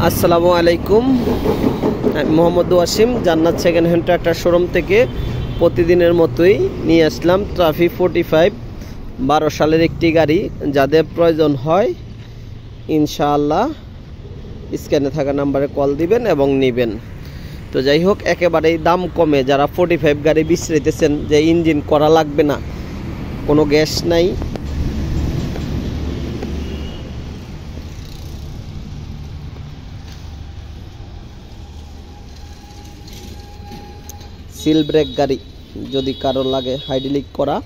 আসসালামু আলাইকুম, আমি মোহাম্মদ ওয়াসিম জান্নাত সেকেন্ড হ্যান্ড ট্রাক্টর শোরুম থেকে প্রতিদিনের মতোই নিয়ে আসলাম ট্রাফি 45 12 সালের একটি গাড়ি। যাদের প্রয়োজন হয় ইনশাআল্লাহ স্ক্যানে থাকা নাম্বারে কল দিবেন এবং নেবেন। তো যাই হোক, একেবারেই দাম কমে যারা 45 গাড়ি বিছড়াইতেছেন যে ইঞ্জিন করা লাগবে না, কোনো গ্যাস নাই, সিল ব্রেক গাড়ি যদি কারো লাগে হাইড্রোলিক করা